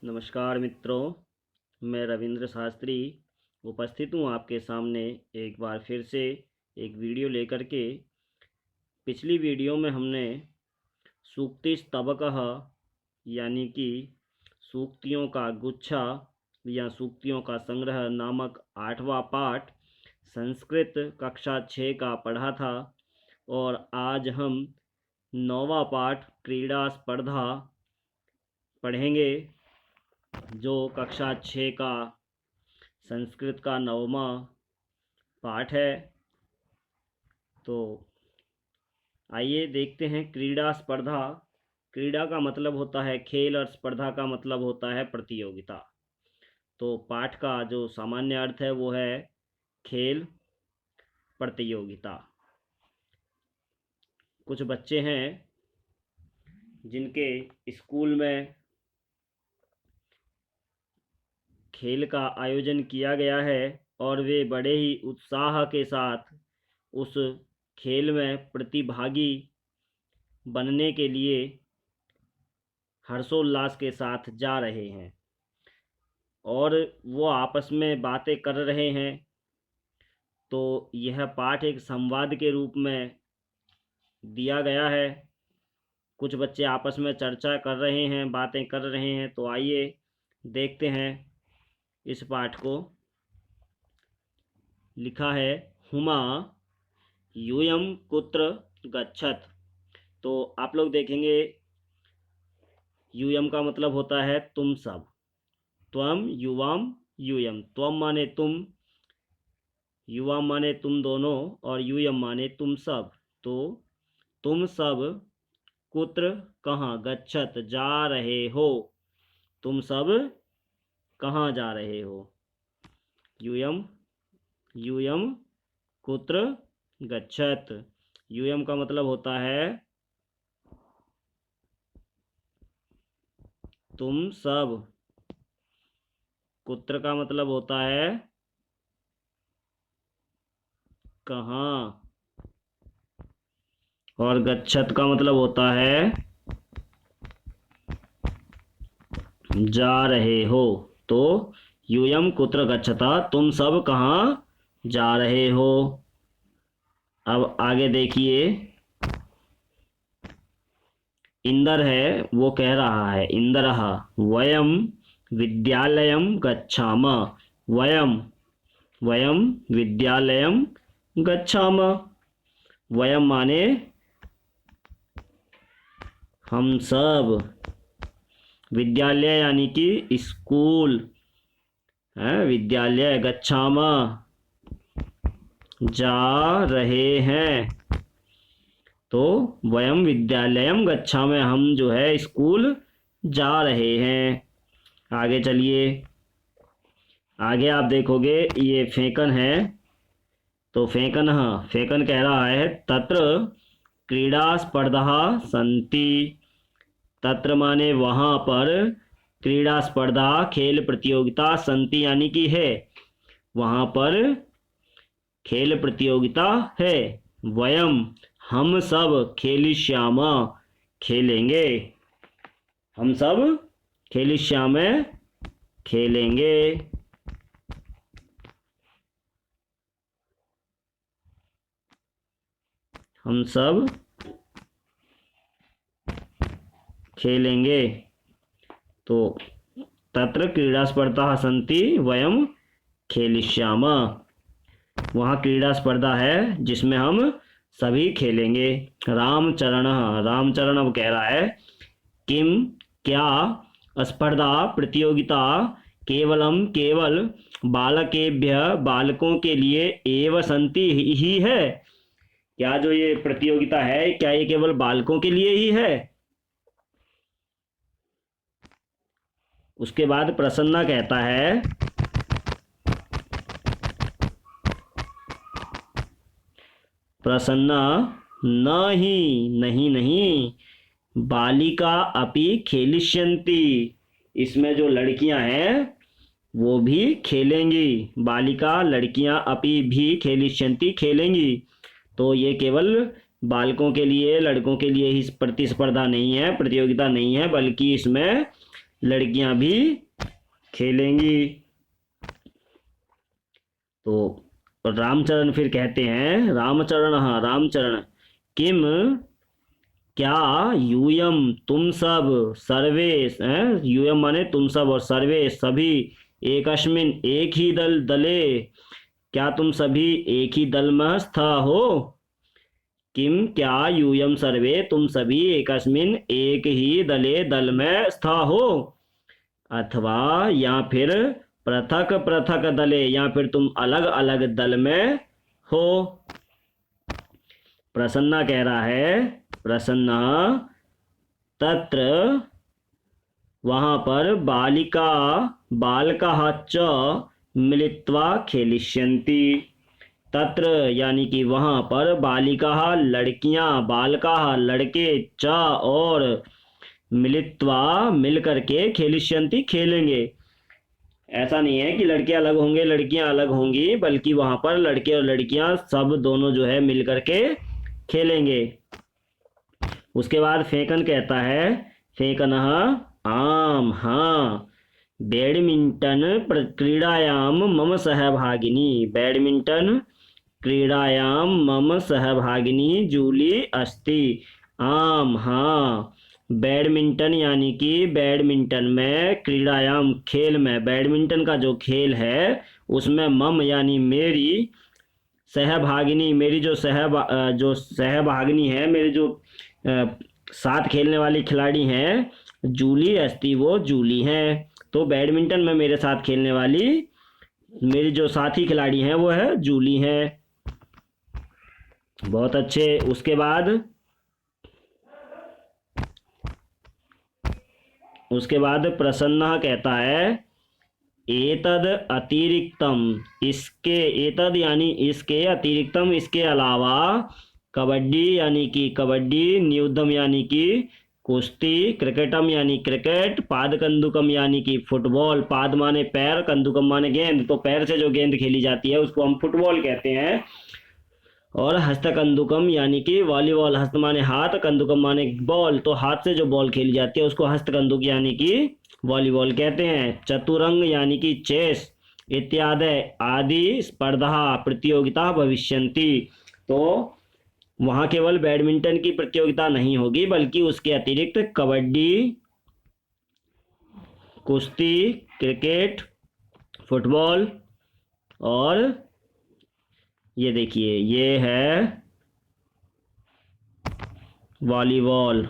नमस्कार मित्रों, मैं रविंद्र शास्त्री उपस्थित हूँ आपके सामने एक बार फिर से एक वीडियो लेकर के। पिछली वीडियो में हमने सूक्तिस्तबकः यानी कि सूक्तियों का गुच्छा या सूक्तियों का संग्रह नामक 8वां पाठ संस्कृत कक्षा 6 का पढ़ा था और आज हम 9वां पाठ क्रीड़ा स्पर्धा पढ़ेंगे, जो कक्षा 6 का संस्कृत का 9वां पाठ है। तो आइए देखते हैं। क्रीड़ा स्पर्धा, क्रीड़ा का मतलब होता है खेल और स्पर्धा का मतलब होता है प्रतियोगिता। तो पाठ का जो सामान्य अर्थ है वो है खेल, प्रतियोगिता। कुछ बच्चे हैं जिनके स्कूल में खेल का आयोजन किया गया है और वे बड़े ही उत्साह के साथ उस खेल में प्रतिभागी बनने के लिए हर्षोल्लास के साथ जा रहे हैं और वो आपस में बातें कर रहे हैं। तो यह पाठ एक संवाद के रूप में दिया गया है। कुछ बच्चे आपस में चर्चा कर रहे हैं, बातें कर रहे हैं। तो आइए देखते हैं इस पाठ को। लिखा है हुमा यूयम कुत्र गच्छत। तो आप लोग देखेंगे यूयम का मतलब होता है तुम सब। त्वम युवाम यूयम, त्वम माने तुम, युवा माने तुम दोनों और यूयम माने तुम सब। तो तुम सब कुत्र कहाँ, गच्छत जा रहे हो, तुम सब कहाँ जा रहे हो। यूयम यूयम कुत्र गच्छत। यूयम का मतलब होता है तुम सब। कुत्र का मतलब होता है कहाँ, और गच्छत का मतलब होता है जा रहे हो। तो यूयम कुत्र गच्छता, तुम सब कहाँ जा रहे हो। अब आगे देखिए, इंदर है वो कह रहा है, इंदरः वयम विद्यालयम गच्छामः। वयम वयम विद्यालयम गच्छामः। वयम माने हम सब, विद्यालय यानी कि स्कूल है, विद्यालय, गच्छामः जा रहे हैं। तो वयम विद्यालयम गच्छामः, हम जो है स्कूल जा रहे हैं। आगे चलिए, आगे आप देखोगे ये फेंकन है। तो फेंकन, हाँ, फेंकन कह रहा है तत्र क्रीड़ा स्पर्धा संति। तत्र माने वहाँ पर, क्रीड़ा स्पर्धा खेल प्रतियोगिता, संति यानी कि है, वहाँ पर खेल प्रतियोगिता है। वयम हम सब खेलिष्यामः खेलेंगे, हम सब खेलिष्यामः खेलेंगे। हम सब खेलेंगे। तो तत्र क्रीड़ा स्पर्धा सन्ति वयम खेलिष्यामः, वहाँ क्रीड़ा स्पर्धा है जिसमें हम सभी खेलेंगे। रामचरण, रामचरण अब कह रहा है किम क्या स्पर्धा प्रतियोगिता केवलम केवल बालकेभ्य बालकों के लिए एव संति ही है। क्या जो ये प्रतियोगिता है, क्या ये केवल बालकों के लिए ही है। उसके बाद प्रसन्ना कहता है प्रसन्ना नहीं नहीं नहीं, बालिका अपि खेलिष्यन्ति, इसमें जो लड़कियां हैं वो भी खेलेंगी। बालिका लड़कियां अपि भी खेलिष्यन्ति खेलेंगी। तो ये केवल बालकों के लिए, लड़कों के लिए ही प्रतिस्पर्धा नहीं है, प्रतियोगिता नहीं है, बल्कि इसमें लड़कियां भी खेलेंगी। तो रामचरण फिर कहते हैं, रामचरण, हाँ रामचरण, किम क्या, यूयम तुम सब, सर्वे हैं, यूयम माने तुम सब और सर्वे सभी, एकस्मिन एक ही दले, क्या तुम सभी एक ही दल में स्था हो। किम क्या, यूयम सर्वे तुम सभी, एकस्मिन एक ही दले दल में स्था हो, अथवा या फिर पृथक पृथक दले, या फिर तुम अलग अलग दल में हो। प्रसन्ना कह रहा है, प्रसन्ना तत्र वहां पर बालिका बालकाः च मिलित्वा खेलिष्यन्ति। तत्र यानी कि वहां पर बालिका लड़कियां, बालकाः लड़के, च और मिलित्वा मिल करके, खेलिष्यन्ति खेलेंगे। ऐसा नहीं है कि लड़के अलग होंगे लड़कियां अलग होंगी, बल्कि वहां पर लड़के और लड़कियां सब दोनों जो है मिल करके खेलेंगे। उसके बाद फेंकन कहता है, फेंकनः आम, हाँ, बैडमिंटन क्रीडायां मम सहभागिनी, बैडमिंटन क्रीडायां मम सहभागिनी जूली अस्ति। आम, हाँ, बैडमिंटन यानी कि बैडमिंटन में, क्रीडायाम खेल में, बैडमिंटन का जो खेल है उसमें, मम यानी मेरी, सहभागिनी मेरी जो जो सहभागिनी है, मेरी जो साथ खेलने वाली खिलाड़ी हैं, जूली अस्ति वो जूली हैं। तो बैडमिंटन में मेरे साथ खेलने वाली मेरी जो साथी खिलाड़ी हैं वो है जूली हैं। बहुत अच्छे। उसके बाद प्रसन्न कहता है, एतद अतिरिक्तम, इसके, एतद यानी इसके, अतिरिक्तम इसके अलावा, कबड्डी यानी कि कबड्डी, न्यूद्धम यानी कि कुश्ती, क्रिकेटम यानी क्रिकेट, पाद कंदुकम यानी कि फुटबॉल, पाद माने पैर, कंदुकम माने गेंद, तो पैर से जो गेंद खेली जाती है उसको हम फुटबॉल कहते हैं। और हस्त कंदुकम यानी कि वॉलीबॉल, हस्त माने हाथ, कंदुकम माने बॉल, तो हाथ से जो बॉल खेली जाती है उसको हस्त कंदुक यानी कि वॉलीबॉल कहते हैं। चतुरंग यानी कि चेस, इत्यादि आदि स्पर्धा प्रतियोगिता भविष्यन्ति। तो वहाँ केवल बैडमिंटन की प्रतियोगिता नहीं होगी, बल्कि उसके अतिरिक्त कबड्डी, कुश्ती, क्रिकेट, फुटबॉल, और ये देखिए ये है वॉलीबॉल।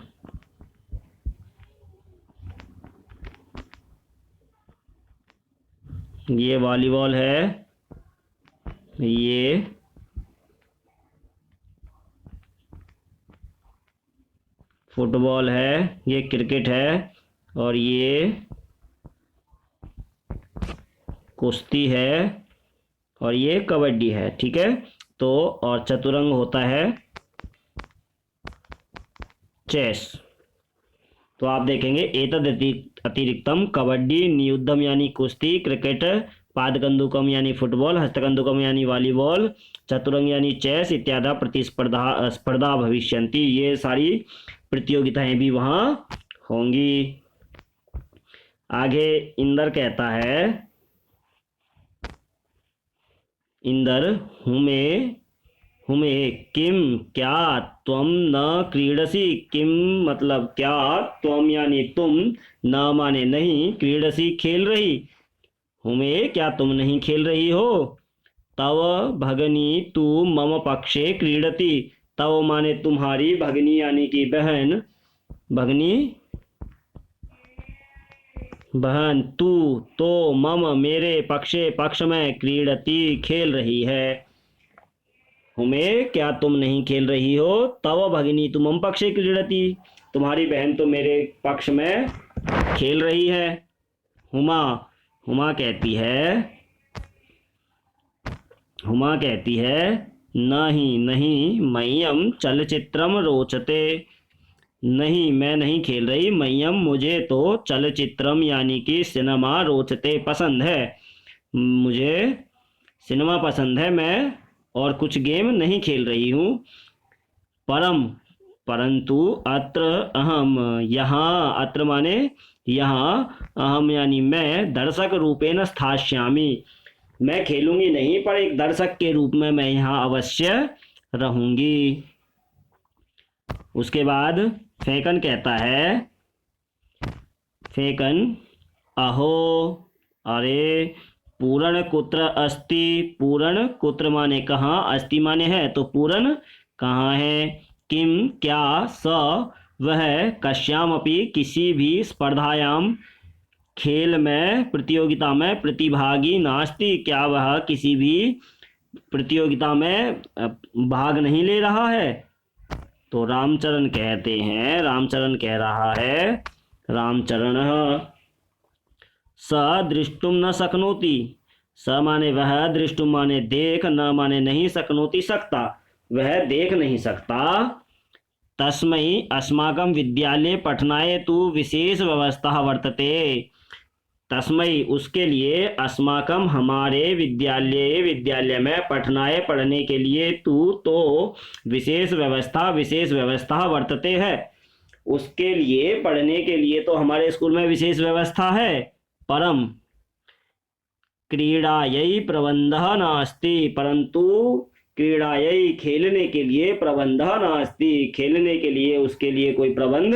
ये वॉलीबॉल है, ये फुटबॉल है, ये क्रिकेट है, और ये कुश्ती है, और ये कबड्डी है। ठीक है। तो और चतुरंग होता है चेस। तो आप देखेंगे, एतद अतिरिक्तम कबड्डी, न्यूद्धम यानी कुश्ती, क्रिकेट, पादकंदुकम यानी फुटबॉल, हस्तकंदुकम यानी वॉलीबॉल, चतुरंग यानी चेस, इत्यादि स्पर्धा भविष्यन्ति, ये सारी प्रतियोगिताएं भी वहाँ होंगी। आगे इंदर कहता है, इंदर, हुमे हुमे किम क्या त्वम न क्रीडसी, किम मतलब क्या, त्वम यानी तुम, न माने नहीं, क्रीडसी खेल रही, हुमे क्या तुम नहीं खेल रही हो, तव भगनी तू मम पक्षे क्रीडती, तव माने तुम्हारी, भगनी यानी कि बहन, भगनी बहन, तू तो मम मेरे, पक्षे पक्ष में, क्रीडती खेल रही है। हुमे क्या तुम नहीं खेल रही हो, तव भगिनी तुम मम पक्षे क्रीडती, तुम्हारी बहन तो मेरे पक्ष में खेल रही है। हुमा, हुमा कहती है नहीं नहीं, मह्यम चलचित्रम रोचते, नहीं मैं नहीं खेल रही, मह्यम मुझे तो, चलचित्रम यानी कि सिनेमा, रोचते पसंद है, मुझे सिनेमा पसंद है, मैं और कुछ गेम नहीं खेल रही हूँ। परंतु अत्र अहम, यहाँ, अत्र माने यहाँ अहम यानी मैं दर्शक रूपेण स्थास्यामि, मैं खेलूंगी नहीं पर एक दर्शक के रूप में मैं यहाँ अवश्य रहूंगी। उसके बाद फेकन कहता है, फेकन अहो, अरे पूरण कुत्र अस्ति, पूरण कुत्र माने कहाँ, अस्ति माने है, तो पूरण कहाँ है, किम क्या, स वह, कश्याम अपि किसी भी, स्पर्धायाम खेल में, प्रतियोगिता में, प्रतिभागी नास्ति क्या वह किसी भी प्रतियोगिता में भाग नहीं ले रहा है। तो रामचरण कहते हैं, रामचरण कह रहा है, रामचरण स दृष्टुम न शक्नोति, स माने वह, दृष्टुम माने देख, न माने नहीं, शक्नोति सकता, वह देख नहीं सकता। तस्मै अस्माकं विद्यालये पठनाय तु विशेष व्यवस्था वर्तते, तस्मै उसके लिए, अस्माकं हमारे, विद्यालय में, पठनाय पढ़ने के लिए, तू तो विशेष व्यवस्था वर्तते है, उसके लिए पढ़ने के लिए तो हमारे स्कूल में विशेष व्यवस्था है, परम क्रीड़ायै प्रबंधः नास्ति, परंतु क्रीड़ायै खेलने के लिए, प्रबंधः नास्ति खेलने के लिए उसके लिए कोई प्रबंध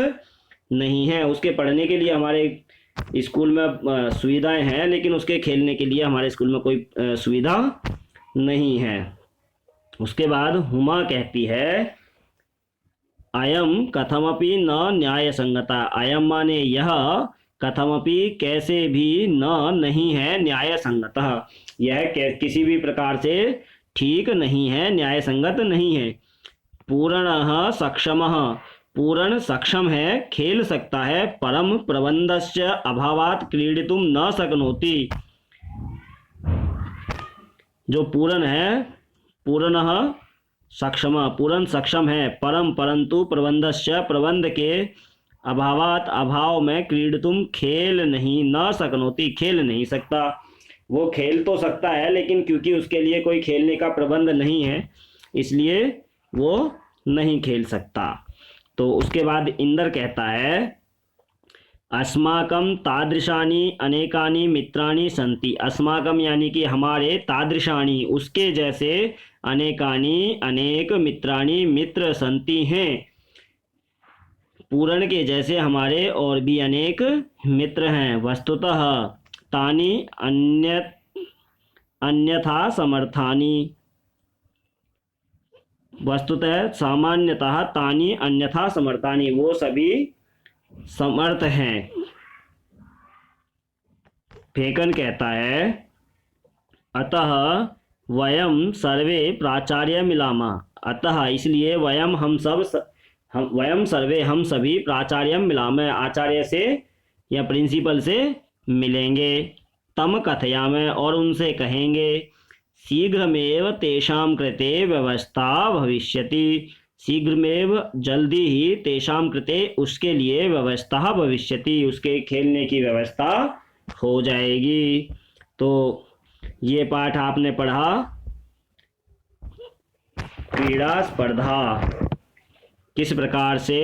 नहीं है। उसके पढ़ने के लिए हमारे स्कूल में सुविधाएं हैं, लेकिन उसके खेलने के लिए हमारे स्कूल में कोई सुविधा नहीं है। उसके बाद हुमा कहती है, अयम कथमपि न न्याय संगता, अयम माने यह, कथमपि कैसे भी, न नहीं है, न्याय संगतः यह किसी भी प्रकार से ठीक नहीं है, न्याय संगत नहीं है। पूर्णः सक्षमः, पूर्ण सक्षम है, खेल सकता है, परम प्रबंधस्य अभावात् क्रीडितुं न शक्नोति, जो पूर्ण है, पूर्णः सक्षम, पूर्ण सक्षम है, परम परंतु, प्रबंधस्य प्रबंध के, अभावात अभाव में, क्रीडितुम खेल नहीं, न शक्नोति खेल नहीं सकता, वो खेल तो सकता है लेकिन क्योंकि उसके लिए कोई खेलने का प्रबंध नहीं है इसलिए वो नहीं खेल सकता। तो उसके बाद इंद्र कहता है, अस्माकं तादृशानि अनेकानि मित्राणि सन्ति, अस्माकं यानी कि हमारे, तादृशानि उसके जैसे, अनेकानि अनेक, मित्राणि मित्र, सन्ति हैं पूर्ण के जैसे हमारे और भी अनेक मित्र हैं। वस्तुतः तानि अन्यथा समर्थानि, वस्तुतः सामान्यतः तानि अन्यथा समर्थानि, वो सभी समर्थ हैं। फेकन कहता है, अतः वयम सर्वे प्राचार्य मिलामः, अतः इसलिए वयम वयम सर्वे हम सभी प्राचार्य मिलामः आचार्य से या प्रिंसिपल से मिलेंगे, तम कथयामः और उनसे कहेंगे, शीघ्रमेव तेषां कृते व्यवस्था भविष्यति, शीघ्रमेव जल्दी ही, तेषां कृते उसके लिए, व्यवस्था भविष्यति उसके खेलने की व्यवस्था हो जाएगी। तो ये पाठ आपने पढ़ा, क्रीड़ा स्पर्धा, किस प्रकार से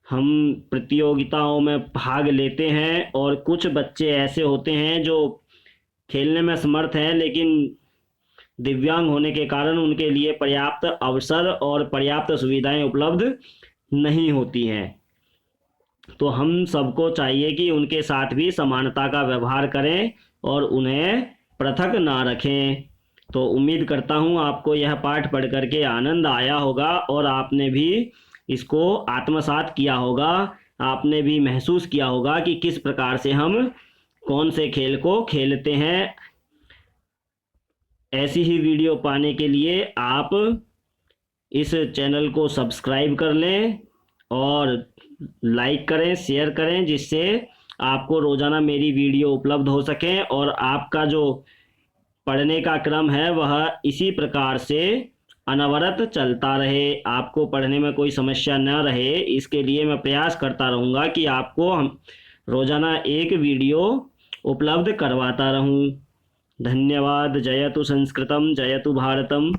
हम प्रतियोगिताओं में भाग लेते हैं और कुछ बच्चे ऐसे होते हैं जो खेलने में समर्थ हैं लेकिन दिव्यांग होने के कारण उनके लिए पर्याप्त अवसर और पर्याप्त सुविधाएं उपलब्ध नहीं होती हैं। तो हम सबको चाहिए कि उनके साथ भी समानता का व्यवहार करें और उन्हें पृथक ना रखें। तो उम्मीद करता हूँ आपको यह पाठ पढ़ करके आनंद आया होगा और आपने भी इसको आत्मसात किया होगा, आपने भी महसूस किया होगा कि किस प्रकार से हम कौन से खेल को खेलते हैं। ऐसी ही वीडियो पाने के लिए आप इस चैनल को सब्सक्राइब कर लें और लाइक करें, शेयर करें, जिससे आपको रोज़ाना मेरी वीडियो उपलब्ध हो सकें और आपका जो पढ़ने का क्रम है वह इसी प्रकार से अनवरत चलता रहे, आपको पढ़ने में कोई समस्या न रहे। इसके लिए मैं प्रयास करता रहूँगा कि आपको हम रोज़ाना एक वीडियो उपलब्ध करवाता रहूँ। धन्यवाद। जयतु संस्कृतम, जयतु भारतम।